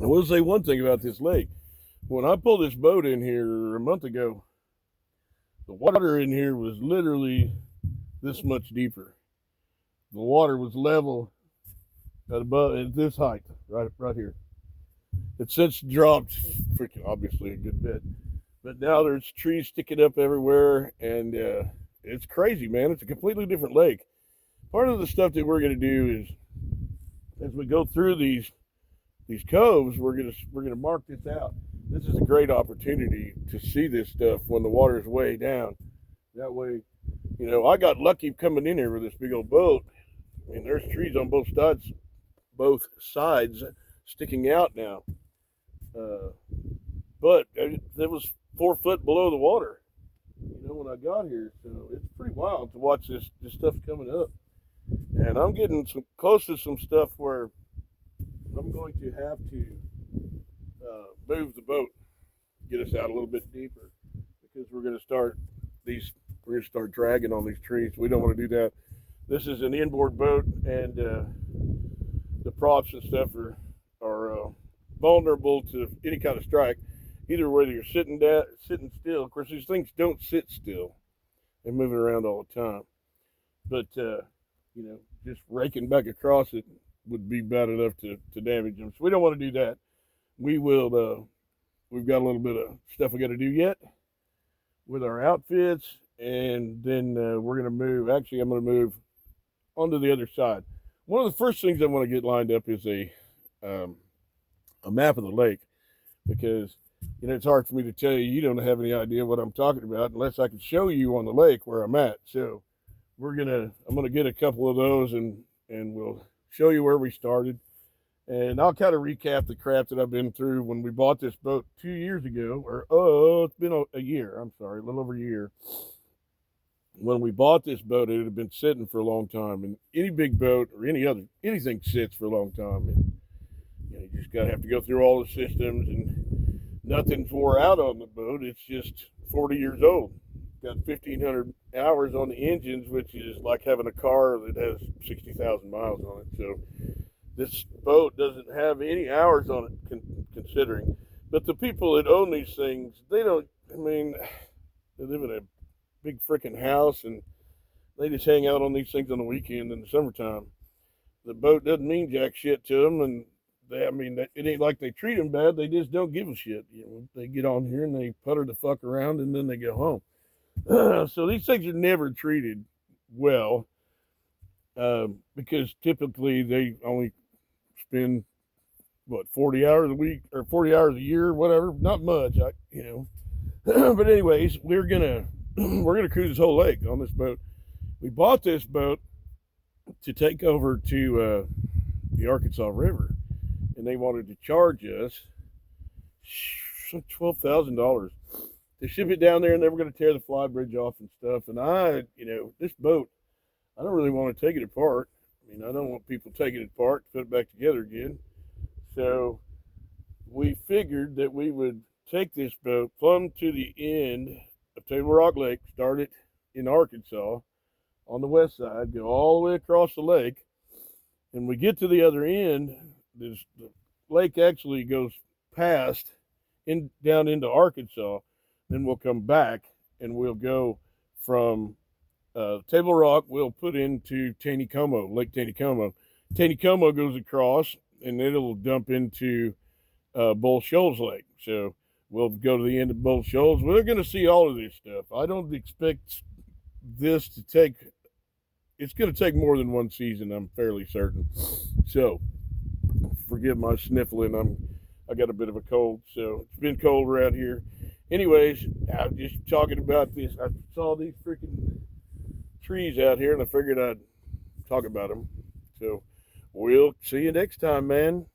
I will say one thing about this lake. When I pulled this boat in here a month ago, the water in here was literally this much deeper. The water was level at this height, right here. It's since dropped, freaking obviously a good bit, but now there's trees sticking up everywhere, and it's crazy, man. It's a completely different lake. Part of the stuff that we're going to do is, as we go through these coves, we're gonna mark this out. This is a great opportunity to see this stuff when the water's way down. That way, I got lucky coming in here with this big old boat. I mean, there's trees on both sides sticking out now. Uh, but it was 4 foot below the water, when I got here. So it's pretty wild to watch this stuff coming up. And I'm getting close to some stuff where I'm going to have to move the boat, get us out a little bit deeper, because we're going to start dragging on these trees. We don't want to do that. This is an inboard boat, and the props and stuff are vulnerable to any kind of strike. Either whether you're sitting still. Of course, these things don't sit still; they're moving around all the time. But just raking back across it would be bad enough to damage them. So we don't want to do that. We will. We've got a little bit of stuff we got to do yet with our outfits, and then we're going to move. Actually, I'm going to move onto the other side. One of the first things I want to get lined up is a map of the lake, because it's hard for me to tell you. You don't have any idea what I'm talking about unless I can show you on the lake where I'm at. So I'm gonna get a couple of those, and we'll show you where we started. And I'll kind of recap the crap that I've been through when we bought this boat 2 years ago, or it's been a year. I'm sorry, a little over a year. When we bought this boat, it had been sitting for a long time, and any big boat or anything sits for a long time, and you just gotta have to go through all the systems, and nothing's wore out on the boat. It's just 40 years old. Got 1,500 hours on the engines, which is like having a car that has 60,000 miles on it. So this boat doesn't have any hours on it, considering. But the people that own these things, they don't. I mean, they live in a big freaking house, and they just hang out on these things on the weekend in the summertime. The boat doesn't mean jack shit to them, and it ain't like they treat them bad. They just don't give a shit. They get on here and they putter the fuck around, and then they go home. So these things are never treated well, because typically they only spend 40 hours a week or 40 hours a year, whatever. Not much, But anyways, we're gonna cruise this whole lake on this boat. We bought this boat to take over to the Arkansas River, and they wanted to charge us $12,000 to ship it down there, and they were going to tear the fly bridge off and stuff. And this boat, I don't really want to take it apart. I don't want people taking it apart to put it back together again. So we figured that we would take this boat plumb to the end of Table Rock Lake, start it in Arkansas on the west side, go all the way across the lake, and we get to the other end. The lake actually goes past down into Arkansas. Then we'll come back, and we'll go from Table Rock. We'll put into Taneycomo, Lake Taneycomo. Taneycomo goes across, and it'll dump into Bull Shoals Lake. So we'll go to the end of Bull Shoals. We're going to see all of this stuff. I don't expect this to take. It's going to take more than one season, I'm fairly certain. So forgive my sniffling. I got a bit of a cold, so it's been cold around here. Anyways, I'm just talking about this. I saw these freaking trees out here, and I figured I'd talk about them. So we'll see you next time, man.